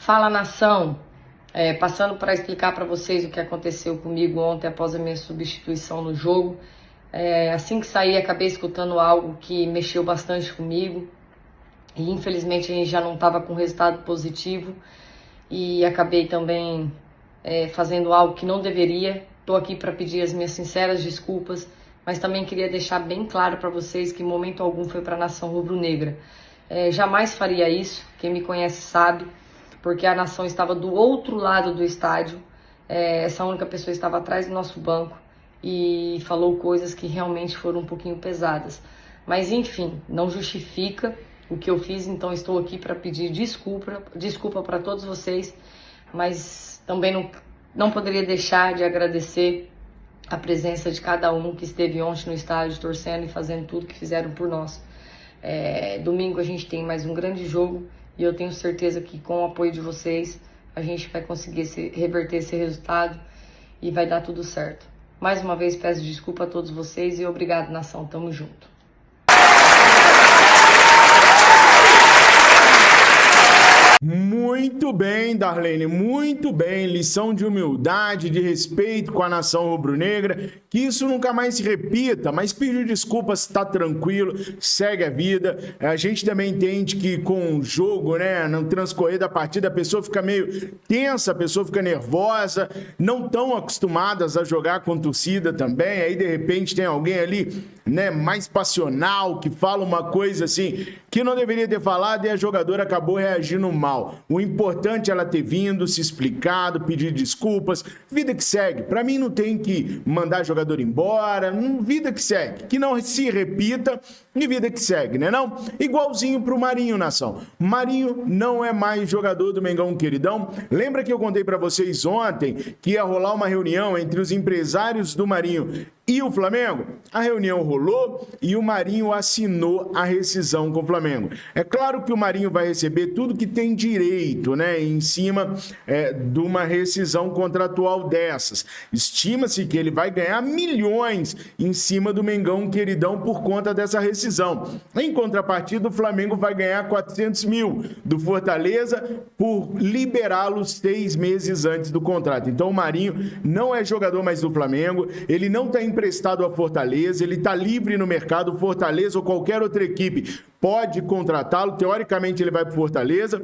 Fala, nação! Passando para explicar para vocês o que aconteceu comigo ontem após a minha substituição no jogo. Assim que saí, acabei escutando algo que mexeu bastante comigo e infelizmente a gente já não estava com resultado positivo e acabei também fazendo algo que não deveria. Estou aqui para pedir as minhas sinceras desculpas, mas também queria deixar bem claro para vocês que em momento algum foi para a nação rubro-negra. Jamais faria isso, quem me conhece sabe, porque a nação estava do outro lado do estádio, essa única pessoa estava atrás do nosso banco e falou coisas que realmente foram um pouquinho pesadas. Mas enfim, não justifica o que eu fiz, então estou aqui para pedir desculpa para todos vocês, mas também não poderia deixar de agradecer a presença de cada um que esteve ontem no estádio torcendo e fazendo tudo que fizeram por nós. Domingo a gente tem mais um grande jogo e eu tenho certeza que com o apoio de vocês a gente vai conseguir reverter esse resultado e vai dar tudo certo. Mais uma vez peço desculpa a todos vocês e obrigado, nação, tamo junto. Muito bem, Darlene, muito bem. Lição de humildade, de respeito com a nação rubro-negra. Que isso nunca mais se repita, mas pedir desculpas, tá tranquilo, segue a vida. A gente também entende que com o jogo, né, no transcorrer da partida, a pessoa fica meio tensa, a pessoa fica nervosa, não tão acostumadas a jogar com torcida também. Aí, de repente, tem alguém ali, né, mais passional, que fala uma coisa assim que não deveria ter falado e a jogadora acabou reagindo mal. O importante é ela ter vindo, se explicado, pedir desculpas, vida que segue. Pra mim não tem que mandar jogador embora, vida que segue, que não se repita e vida que segue, né não? Igualzinho pro Marinho, nação. Marinho não é mais jogador do Mengão queridão. Lembra que eu contei pra vocês ontem que ia rolar uma reunião entre os empresários do Marinho e o Flamengo? A reunião rolou e o Marinho assinou a rescisão com o Flamengo. É claro que o Marinho vai receber tudo que tem direito, né, em cima de uma rescisão contratual dessas. Estima-se que ele vai ganhar milhões em cima do Mengão queridão por conta dessa rescisão. Em contrapartida, o Flamengo vai ganhar 400 mil do Fortaleza por liberá-lo 6 meses antes do contrato. Então o Marinho não é jogador mais do Flamengo, ele não está emprestado a Fortaleza, ele está livre no mercado. Fortaleza ou qualquer outra equipe pode contratá-lo. Teoricamente ele vai para Fortaleza,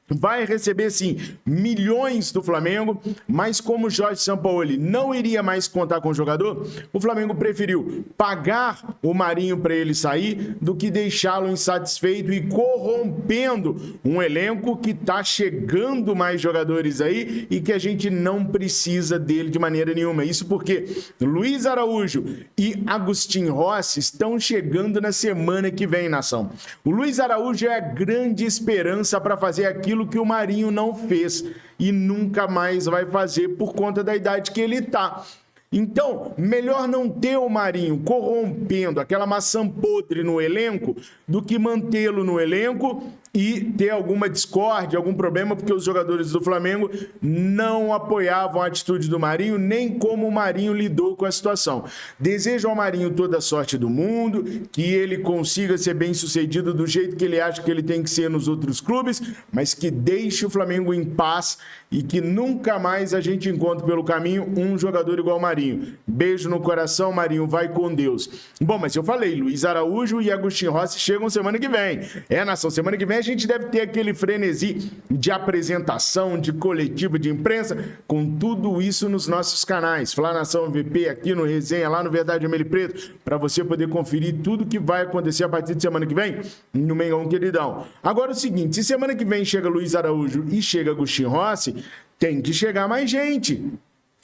vai receber sim milhões do Flamengo, mas como o Jorge Sampaoli não iria mais contar com o jogador, o Flamengo preferiu pagar o Marinho para ele sair do que deixá-lo insatisfeito e corrompendo um elenco que está chegando mais jogadores aí e que a gente não precisa dele de maneira nenhuma. Isso porque Luiz Araújo e Agustin Rossi estão chegando na semana que vem, nação. O Luiz Araújo é a grande esperança para fazer aquilo que o Marinho não fez e nunca mais vai fazer por conta da idade que ele tá. Então, melhor não ter o Marinho corrompendo aquela maçã podre no elenco do que mantê-lo no elenco e ter alguma discórdia, algum problema, porque os jogadores do Flamengo não apoiavam a atitude do Marinho, nem como o Marinho lidou com a situação. Desejo ao Marinho toda a sorte do mundo, que ele consiga ser bem sucedido do jeito que ele acha que ele tem que ser nos outros clubes, mas que deixe o Flamengo em paz e que nunca mais a gente encontre pelo caminho um jogador igual ao Marinho. Beijo no coração, Marinho, vai com Deus. Bom, mas eu falei, Luiz Araújo e Agustin Rossi chegam semana que vem. Nação, semana que vem a gente deve ter aquele frenesi de apresentação, de coletiva de imprensa, com tudo isso nos nossos canais. Flá Nação VP aqui no Resenha, lá no Verdade Vermelho e Preto, para você poder conferir tudo que vai acontecer a partir de semana que vem no Mengão queridão. Agora o seguinte, se semana que vem chega Luiz Araújo e chega Agustin Rossi, tem que chegar mais gente.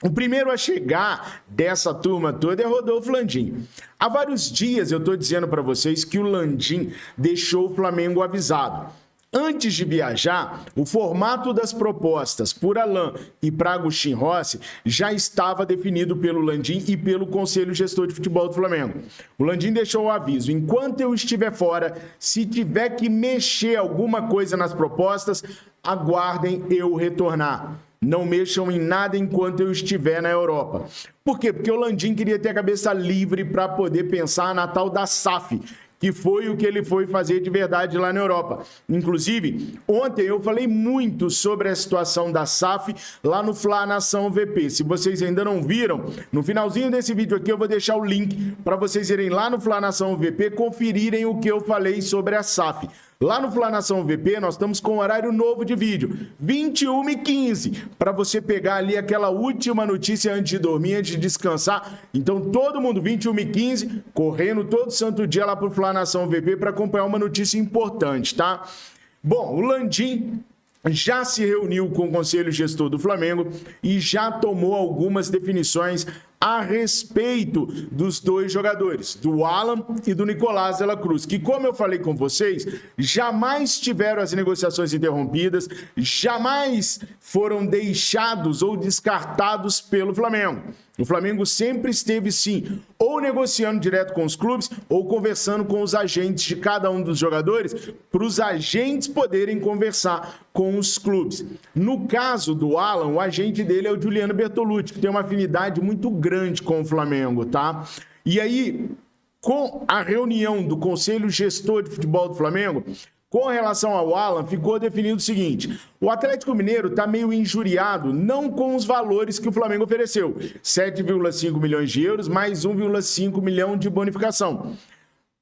O primeiro a chegar dessa turma toda é Rodolfo Landim. Há vários dias eu estou dizendo para vocês que o Landim deixou o Flamengo avisado. Antes de viajar, o formato das propostas por Alain e para Agustin Rossi já estava definido pelo Landim e pelo Conselho Gestor de Futebol do Flamengo. O Landim deixou o aviso: enquanto eu estiver fora, se tiver que mexer alguma coisa nas propostas, aguardem eu retornar. Não mexam em nada enquanto eu estiver na Europa. Por quê? Porque o Landim queria ter a cabeça livre para poder pensar na tal da SAF, que foi o que ele foi fazer de verdade lá na Europa. Inclusive, ontem eu falei muito sobre a situação da SAF lá no Fla Nação VP. Se vocês ainda não viram, no finalzinho desse vídeo aqui eu vou deixar o link para vocês irem lá no Fla Nação VP conferirem o que eu falei sobre a SAF. Lá no Fla Nação VP, nós estamos com um horário novo de vídeo, 21h15, para você pegar ali aquela última notícia antes de dormir, antes de descansar. Então, todo mundo, 21h15, correndo todo santo dia lá pro Fla Nação VP para acompanhar uma notícia importante, tá? Bom, o Landim já se reuniu com o Conselho Gestor do Flamengo e já tomou algumas definições a respeito dos dois jogadores, do Alan e do Nicolás de la Cruz, que, como eu falei com vocês, jamais tiveram as negociações interrompidas, jamais foram deixados ou descartados pelo Flamengo. O Flamengo sempre esteve, sim, ou negociando direto com os clubes ou conversando com os agentes de cada um dos jogadores para os agentes poderem conversar com os clubes. No caso do Alan, o agente dele é o Juliano Bertolucci, que tem uma afinidade muito grande com o Flamengo, tá? E aí, com a reunião do Conselho Gestor de Futebol do Flamengo, com relação ao Alan, ficou definido o seguinte: o Atlético Mineiro está meio injuriado, não com os valores que o Flamengo ofereceu, 7,5 milhões de euros mais 1,5 milhão de bonificação.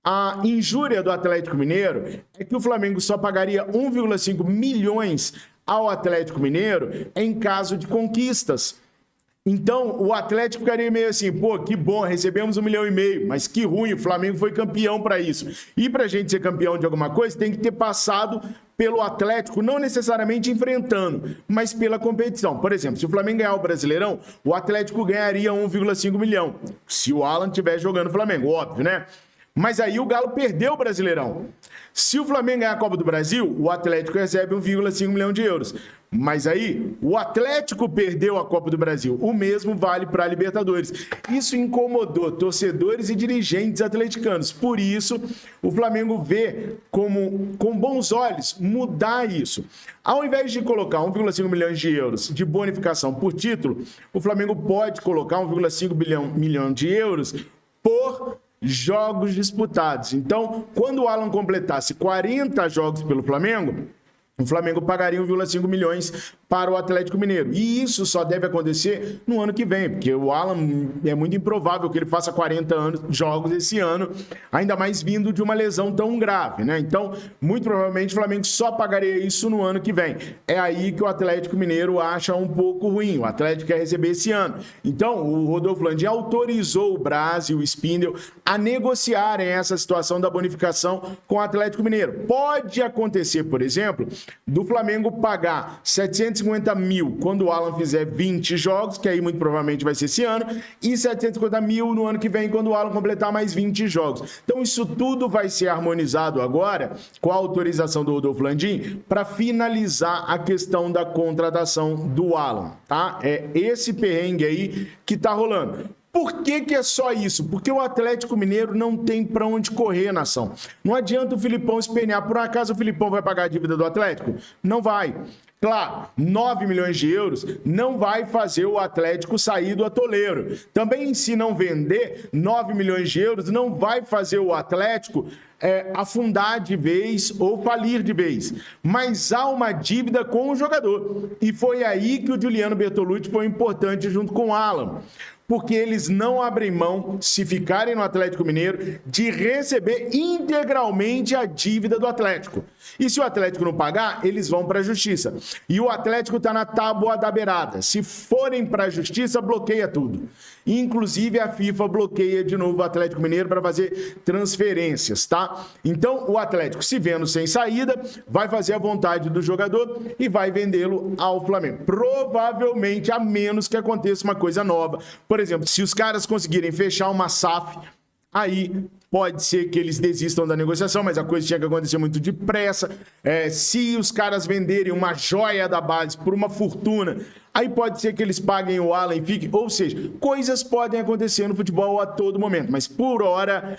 A injúria do Atlético Mineiro é que o Flamengo só pagaria 1,5 milhões ao Atlético Mineiro em caso de conquistas. Então, o Atlético ficaria meio assim, pô, que bom, recebemos 1,5 milhão, mas que ruim, o Flamengo foi campeão para isso. E para a gente ser campeão de alguma coisa, tem que ter passado pelo Atlético, não necessariamente enfrentando, mas pela competição. Por exemplo, se o Flamengo ganhar o Brasileirão, o Atlético ganharia 1,5 milhão, se o Alan estiver jogando o Flamengo, óbvio, né? Mas aí o Galo perdeu o Brasileirão. Se o Flamengo ganhar a Copa do Brasil, o Atlético recebe 1,5 milhão de euros. Mas aí o Atlético perdeu a Copa do Brasil. O mesmo vale para a Libertadores. Isso incomodou torcedores e dirigentes atleticanos. Por isso, o Flamengo vê com bons olhos mudar isso. Ao invés de colocar 1,5 milhões de euros de bonificação por título, o Flamengo pode colocar 1,5 milhão de euros por jogos disputados. Então, quando o Alan completasse 40 jogos pelo Flamengo, o Flamengo pagaria 1,5 milhões para o Atlético Mineiro. E isso só deve acontecer no ano que vem, porque o Alan é muito improvável que ele faça 40 jogos esse ano, ainda mais vindo de uma lesão tão grave, né? Então, muito provavelmente o Flamengo só pagaria isso no ano que vem. É aí que o Atlético Mineiro acha um pouco ruim. O Atlético quer receber esse ano. Então, o Rodolfo Landim autorizou o Braz e o Spindel a negociarem essa situação da bonificação com o Atlético Mineiro. Pode acontecer, por exemplo, do Flamengo pagar 750 mil quando o Alan fizer 20 jogos, que aí muito provavelmente vai ser esse ano, e 750 mil no ano que vem quando o Alan completar mais 20 jogos. Então isso tudo vai ser harmonizado agora com a autorização do Rodolfo Landim para finalizar a questão da contratação do Alan, tá? É esse perrengue aí que tá rolando. Por que é só isso? Porque o Atlético Mineiro não tem para onde correr, nação. Não adianta o Filipão espernear. Por acaso o Filipão vai pagar a dívida do Atlético? Não vai. Claro, 9 milhões de euros não vai fazer o Atlético sair do atoleiro. Também, se não vender 9 milhões de euros, não vai fazer o Atlético afundar de vez ou falir de vez. Mas há uma dívida com o jogador. E foi aí que o Juliano Bertolucci foi importante junto com o Alan. Porque eles não abrem mão, se ficarem no Atlético Mineiro, de receber integralmente a dívida do Atlético. E se o Atlético não pagar, eles vão para a Justiça. E o Atlético está na tábua da beirada. Se forem para a Justiça, bloqueia tudo. Inclusive, a FIFA bloqueia de novo o Atlético Mineiro para fazer transferências, tá? Então, o Atlético, se vendo sem saída, vai fazer a vontade do jogador e vai vendê-lo ao Flamengo. Provavelmente, a menos que aconteça uma coisa nova. Por exemplo, se os caras conseguirem fechar uma SAF, aí pode ser que eles desistam da negociação, mas a coisa tinha que acontecer muito depressa. Se os caras venderem uma joia da base por uma fortuna, aí pode ser que eles paguem o Alan e fiquem. Ou seja, coisas podem acontecer no futebol a todo momento, mas por hora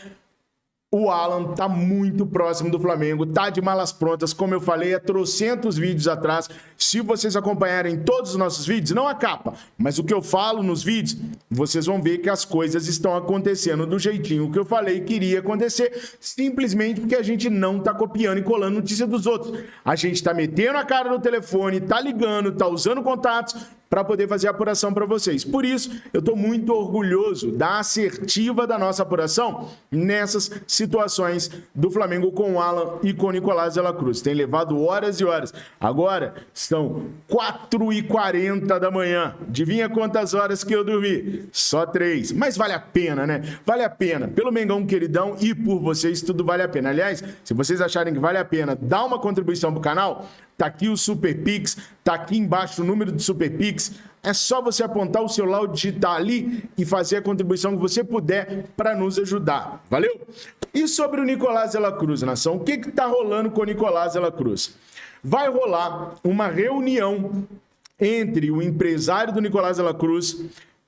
O Alan tá muito próximo do Flamengo, tá de malas prontas, como eu falei há trocentos vídeos atrás. Se vocês acompanharem todos os nossos vídeos, não a capa, mas o que eu falo nos vídeos, vocês vão ver que as coisas estão acontecendo do jeitinho que eu falei que iria acontecer, simplesmente porque a gente não tá copiando e colando notícia dos outros. A gente tá metendo a cara no telefone, tá ligando, tá usando contatos para poder fazer a apuração para vocês. Por isso, eu estou muito orgulhoso da assertiva da nossa apuração nessas situações do Flamengo com o Alan e com o Nicolás de la Cruz. Tem levado horas e horas. Agora são 4h40 da manhã. Adivinha quantas horas que eu dormi? Só 3. Mas vale a pena, né? Vale a pena. Pelo Mengão queridão e por vocês, tudo vale a pena. Aliás, se vocês acharem que vale a pena dar uma contribuição pro canal, tá aqui o Super Pix, tá aqui embaixo o número do Super Pix. É só você apontar o celular, digitar ali e fazer a contribuição que você puder para nos ajudar. Valeu? E sobre o Nicolás de la Cruz, nação, o que tá rolando com o Nicolás de la Cruz? Vai rolar uma reunião entre o empresário do Nicolás de la Cruz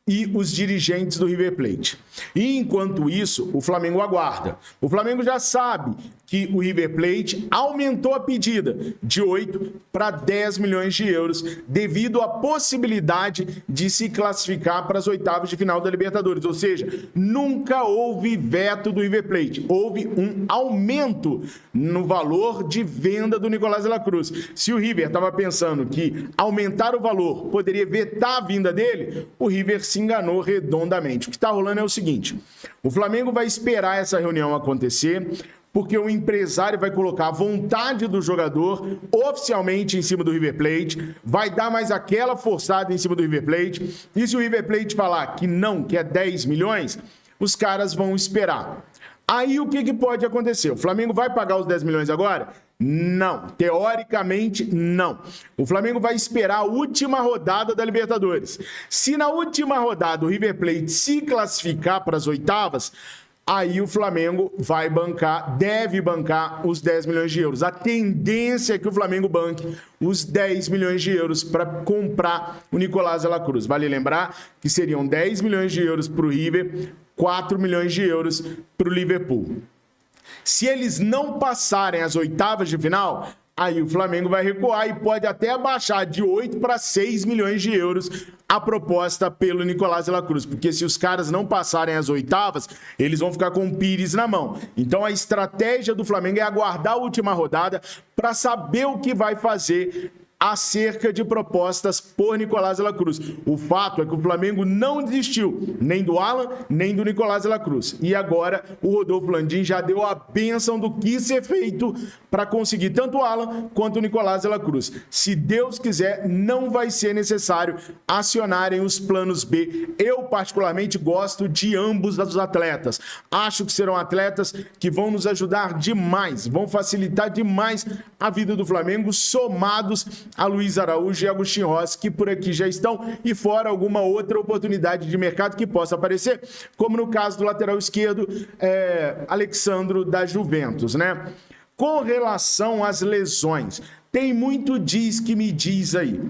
e os dirigentes do River Plate. E enquanto isso, o Flamengo aguarda. O Flamengo já sabe que o River Plate aumentou a pedida de 8 para 10 milhões de euros devido à possibilidade de se classificar para as oitavas de final da Libertadores. Ou seja, nunca houve veto do River Plate. Houve um aumento no valor de venda do Nicolás de la Cruz. Se o River estava pensando que aumentar o valor poderia vetar a vinda dele, o River se enganou redondamente. O que está rolando é o seguinte: o Flamengo vai esperar essa reunião acontecer, porque o empresário vai colocar a vontade do jogador oficialmente em cima do River Plate, vai dar mais aquela forçada em cima do River Plate, e se o River Plate falar que não, que é 10 milhões, os caras vão esperar. Aí o que pode acontecer? O Flamengo vai pagar os 10 milhões agora? Não. Teoricamente, não. O Flamengo vai esperar a última rodada da Libertadores. Se na última rodada o River Plate se classificar para as oitavas, aí o Flamengo vai bancar, deve bancar os 10 milhões de euros. A tendência é que o Flamengo banque os 10 milhões de euros para comprar o Nicolás de la Cruz. Vale lembrar que seriam 10 milhões de euros para o River, 4 milhões de euros para o Liverpool. Se eles não passarem as oitavas de final, aí o Flamengo vai recuar e pode até abaixar de 8 para 6 milhões de euros a proposta pelo Nicolás de la Cruz, porque se os caras não passarem as oitavas, eles vão ficar com o Pires na mão. Então a estratégia do Flamengo é aguardar a última rodada para saber o que vai fazer acerca de propostas por Nicolás de la Cruz. O fato é que o Flamengo não desistiu nem do Alan, nem do Nicolás de la Cruz. E agora o Rodolfo Landim já deu a bênção do que ser feito para conseguir tanto o Alan quanto o Nicolás de la Cruz. Se Deus quiser, não vai ser necessário acionarem os planos B. Eu, particularmente, gosto de ambos os atletas. Acho que serão atletas que vão nos ajudar demais, vão facilitar demais a vida do Flamengo, somados a Luiz Araújo e Agustin Rossi, que por aqui já estão, e fora alguma outra oportunidade de mercado que possa aparecer, como no caso do lateral esquerdo, Alexandro da Juventus, né? Com relação às lesões, tem muito diz que me diz aí.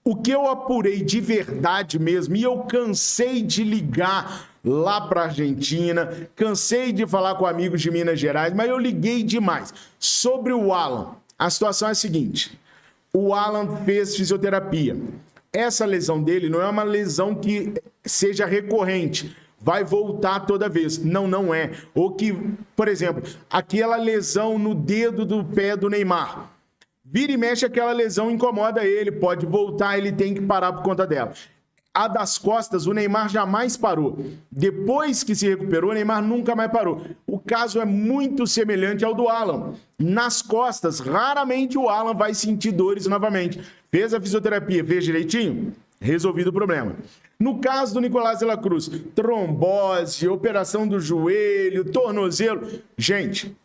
O que eu apurei de verdade mesmo, e eu cansei de ligar lá para a Argentina, cansei de falar com amigos de Minas Gerais, mas eu liguei demais. Sobre o Alan, a situação é a seguinte: o Alan fez fisioterapia. Essa lesão dele não é uma lesão que seja recorrente, vai voltar toda vez. Não, não é. Ou que, por exemplo, aquela lesão no dedo do pé do Neymar. Vira e mexe, aquela lesão incomoda ele, pode voltar, ele tem que parar por conta dela. A das costas, o Neymar jamais parou. Depois que se recuperou, o Neymar nunca mais parou. O caso é muito semelhante ao do Alan. Nas costas, raramente o Alan vai sentir dores novamente. Fez a fisioterapia, fez direitinho? Resolvido o problema. No caso do Nicolás de la Cruz, trombose, operação do joelho, tornozelo. Gente,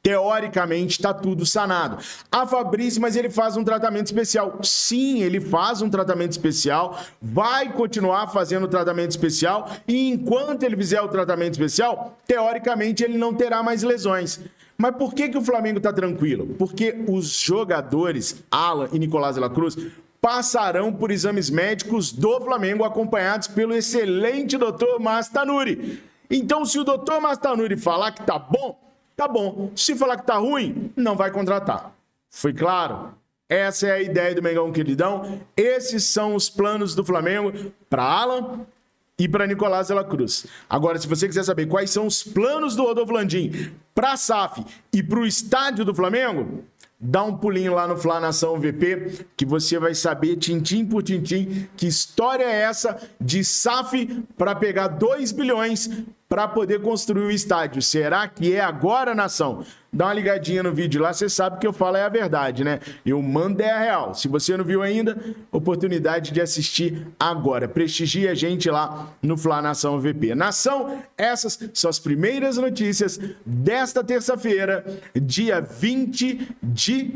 teoricamente está tudo sanado. Ah, Fabrício, mas ele faz um tratamento especial. Sim, ele faz um tratamento especial, vai continuar fazendo tratamento especial, e enquanto ele fizer o tratamento especial, teoricamente ele não terá mais lesões. Mas por que o Flamengo está tranquilo? Porque os jogadores, Alan e Nicolás de la Cruz, passarão por exames médicos do Flamengo, acompanhados pelo excelente Dr. Márcio Tanuri. Então, se o doutor Mastanuri falar que tá bom, tá bom. Se falar que tá ruim, não vai contratar. Foi claro? Essa é a ideia do Mengão Queridão. Esses são os planos do Flamengo para Alan e para Nicolás de la Cruz. Agora, se você quiser saber quais são os planos do Rodolfo Landim para a SAF e para o estádio do Flamengo, dá um pulinho lá no Fla Nação VP, que você vai saber, tintim por tintim, que história é essa de SAF para pegar 2 bilhões para poder construir o estádio. Será que é agora, nação? Dá uma ligadinha no vídeo lá, você sabe que eu falo é a verdade, né? Eu mando é a real. Se você não viu ainda, oportunidade de assistir agora. Prestigie a gente lá no Fla Nação VP. Nação, essas são as primeiras notícias desta terça-feira, dia 20 de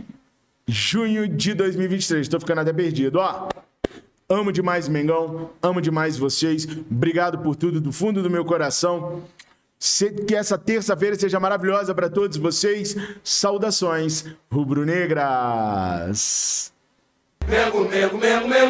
junho de 2023. Tô ficando até perdido, ó. Amo demais o Mengão, amo demais vocês. Obrigado por tudo do fundo do meu coração. Que essa terça-feira seja maravilhosa para todos vocês. Saudações rubro-negras. Mengo, mengo, mengo, mengo.